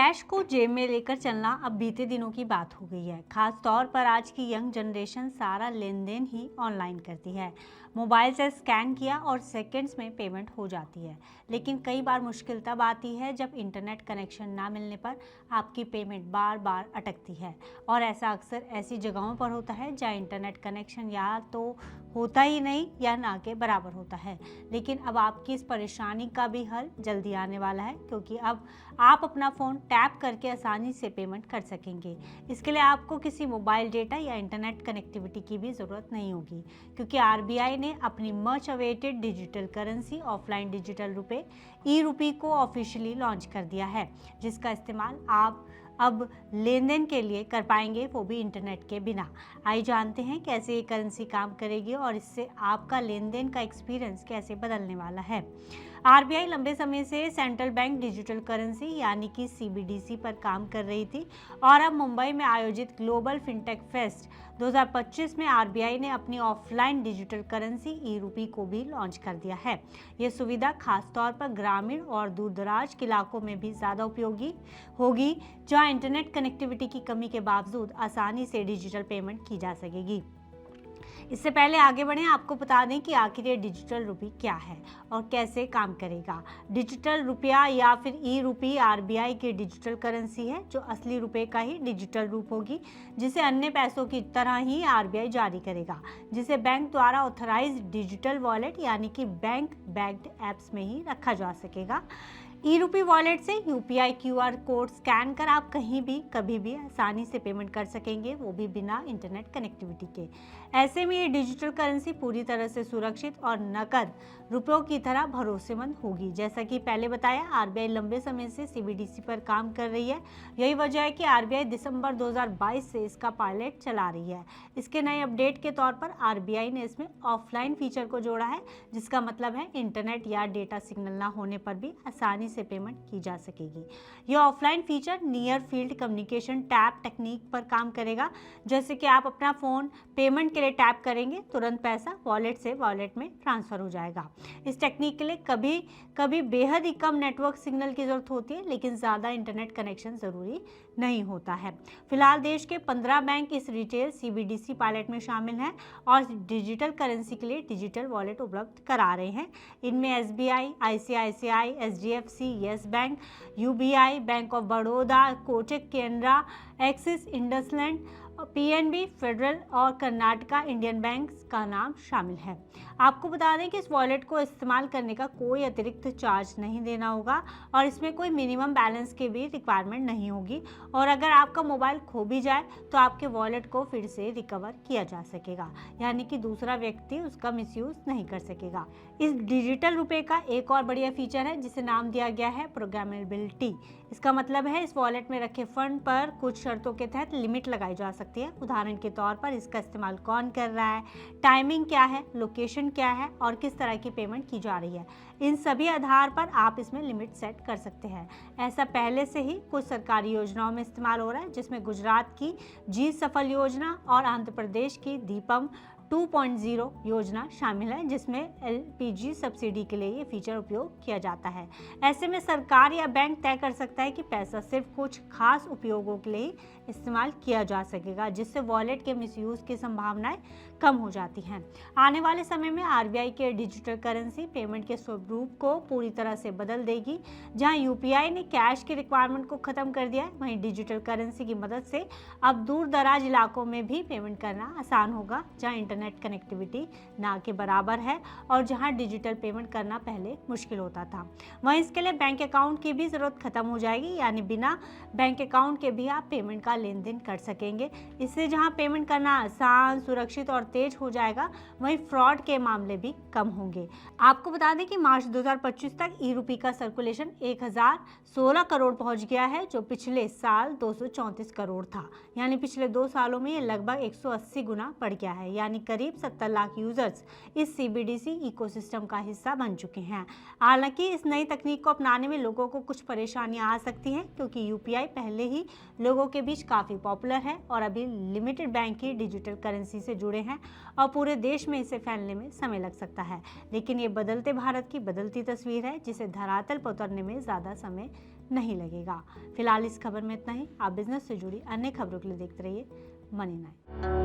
Cash को जेब में लेकर चलना अब बीते दिनों की बात हो गई है। खास तौर पर आज की यंग जनरेशन सारा लेन देन ही ऑनलाइन करती है। मोबाइल से स्कैन किया और सेकंड्स में पेमेंट हो जाती है। लेकिन कई बार मुश्किल तब आती है जब इंटरनेट कनेक्शन ना मिलने पर आपकी पेमेंट बार बार अटकती है। और ऐसा अक्सर ऐसी जगहों पर होता है जहाँ इंटरनेट कनेक्शन या तो होता ही नहीं या ना के बराबर होता है। लेकिन अब आपकी इस परेशानी का भी हल जल्दी आने वाला है, क्योंकि अब आप अपना फ़ोन टैप करके आसानी से पेमेंट कर सकेंगे। इसके लिए आपको किसी मोबाइल डेटा या इंटरनेट कनेक्टिविटी की भी ज़रूरत नहीं होगी, क्योंकि आरबीआई ने अपनी much awaited digital currency offline digital रुपए ई रुपी को ऑफिशियली लॉन्च कर दिया है, जिसका इस्तेमाल आप अब लेन देन के लिए कर पाएंगे, वो भी इंटरनेट के बिना। आइए जानते हैं कैसे ये करेंसी काम करेगी और इससे आपका लेन देन का एक्सपीरियंस कैसे बदलने वाला है। आरबीआई लंबे समय से सेंट्रल बैंक डिजिटल करेंसी यानी कि सीबीडीसी पर काम कर रही थी, और अब मुंबई में आयोजित ग्लोबल फिनटेक फेस्ट 2025 में आरबीआई ने अपनी ऑफलाइन डिजिटल करेंसी ई रुपी को भी लॉन्च कर दिया है। ये सुविधा खासतौर पर ग्रामीण और दूरदराज के इलाकों में भी ज़्यादा उपयोगी होगी, जहां इंटरनेट कनेक्टिविटी की कमी के बावजूद आसानी से डिजिटल पेमेंट की जा सकेगी। इससे पहले आगे बढ़ें, आपको बता दें कि आखिर ये डिजिटल रुपी क्या है और कैसे काम करेगा। डिजिटल रुपया या फिर ई रुपी आरबीआई की डिजिटल करेंसी है, जो असली रुपए का ही डिजिटल रूप होगी, जिसे अन्य पैसों की तरह ही आरबीआई जारी करेगा, जिसे बैंक द्वारा ऑथराइज डिजिटल वॉलेट यानी कि बैंक बैक्ड एप्स में ही रखा जा सकेगा। ई रुपी वॉलेट से यूपीआई क्यूआर कोड स्कैन कर आप कहीं भी कभी भी आसानी से पेमेंट कर सकेंगे, वो भी बिना इंटरनेट कनेक्टिविटी के। ऐसे में ये डिजिटल करेंसी पूरी तरह से सुरक्षित और नकद रुपयों की तरह भरोसेमंद होगी। जैसा कि पहले बताया, आरबीआई लंबे समय से सीबीडीसी पर काम कर रही है। यही वजह है कि आरबीआई दिसंबर 2022 से इसका पायलट चला रही है। इसके नए अपडेट के तौर पर आरबीआई ने इसमें ऑफलाइन फीचर को जोड़ा है, जिसका मतलब है इंटरनेट या डेटा सिग्नल ना होने पर भी आसानी से पेमेंट की जा सकेगी। यह offline feature near field communication tap technique पर काम करेगा। जैसे कि आप अपना फोन पेमेंट के लिए टैप करेंगे, तुरंत पैसा वॉलेट से वॉलेट में ट्रांसफर हो जाएगा। इस टेक्निक के लिए कभी कभी बेहद ही कम नेटवर्क सिग्नल की जरूरत होती है, लेकिन ज़्यादा इंटरनेट कनेक्शन ज़रूरी नहीं होता है। फिलहाल देश के 15 बैंक इस रिटेल सीबीडीसी पायलट में शामिल हैं और डिजिटल करेंसी के लिए डिजिटल वॉलेट उपलब्ध करा रहे हैं। इनमें SBI, ICICI, HDFC, yes bank, UBI, bank of Baroda, Kotak Canara, axis, IndusInd, PNB, federal और कर्नाटका इंडियन बैंक का नाम शामिल है। आपको बता दें कि इस वॉलेट को इस्तेमाल करने का कोई अतिरिक्त चार्ज नहीं देना होगा और इसमें कोई मिनिमम बैलेंस की भी रिक्वायरमेंट नहीं होगी, और अगर आपका मोबाइल खो भी जाए तो आपके वॉलेट को फिर से रिकवर किया जा सकेगा, यानी कि दूसरा व्यक्ति उसका मिसयूज नहीं कर सकेगा। इस डिजिटल रुपए का एक और बढ़िया फीचर है जिसे नाम दिया गया है प्रोग्रामेबिलिटी। इसका मतलब है इस वॉलेट में रखे फंड पर कुछ शर्तों के तहत लिमिट लगाई जा सकती है। उदाहरण के तौर पर इसका इस्तेमाल कौन कर रहा है, टाइमिंग क्या है, लोकेशन क्या है और किस तरह की पेमेंट की जा रही है, इन सभी आधार पर आप इसमें लिमिट सेट कर सकते हैं। ऐसा पहले से ही कुछ सरकारी योजनाओं में इस्तेमाल हो रहा है, जिसमें गुजरात की जी सफल योजना और आंध्र प्रदेश की दीपम 2.0 योजना शामिल है, जिसमें एलपीजी सब्सिडी के लिए ये फीचर उपयोग किया जाता है। ऐसे में सरकार या बैंक तय कर सकता है कि पैसा सिर्फ कुछ खास उपयोगों के लिए इस्तेमाल किया जा सकेगा, जिससे वॉलेट के मिसयूज की संभावनाएं कम हो जाती हैं। आने वाले समय में आरबीआई के डिजिटल करेंसी पेमेंट के स्वरूप को पूरी तरह से बदल देगी। जहां यूपीआई ने कैश की रिक्वायरमेंट को खत्म कर दिया है, वहीं डिजिटल करेंसी की मदद से अब दूर दराज इलाकों में भी पेमेंट करना आसान होगा, जहां इंटरनेट कनेक्टिविटी ना के बराबर है और जहां डिजिटल पेमेंट करना पहले मुश्किल होता था। वहीं इसके लिए बैंक अकाउंट की भी ज़रूरत खत्म हो जाएगी, यानी बिना बैंक अकाउंट के भी आप पेमेंट का लेन देन कर सकेंगे। इससे जहां पेमेंट करना आसान, सुरक्षित और तेज हो जाएगा, वहीं फ्रॉड के मामले भी कम होंगे। आपको बता दें कि मार्च 2025 तक ई रुपी का सर्कुलेशन 1016 करोड़ पहुंच गया है, जो पिछले साल 234 करोड़ था। यानी पिछले 2 सालों में ये लगभग 180 गुना बढ़ गया है, यानी करीब 70 लाख यूजर्स इस सीबीडीसी इकोसिस्टम का हिस्सा बन चुके हैं। हालांकि इस नई तकनीक को अपनाने में लोगों को कुछ परेशानियां आ सकती हैं, क्योंकि यूपीआई पहले ही लोगों के बीच काफ़ी पॉपुलर है और अभी लिमिटेड बैंक ही डिजिटल करेंसी से जुड़े हैं और पूरे देश में इसे फैलने में समय लग सकता है। लेकिन ये बदलते भारत की बदलती तस्वीर है, जिसे धरातल पर उतरने में ज़्यादा समय नहीं लगेगा। फिलहाल इस खबर में इतना ही। आप बिजनेस से जुड़ी अन्य खबरों के लिए देखते रहिए मनी 9।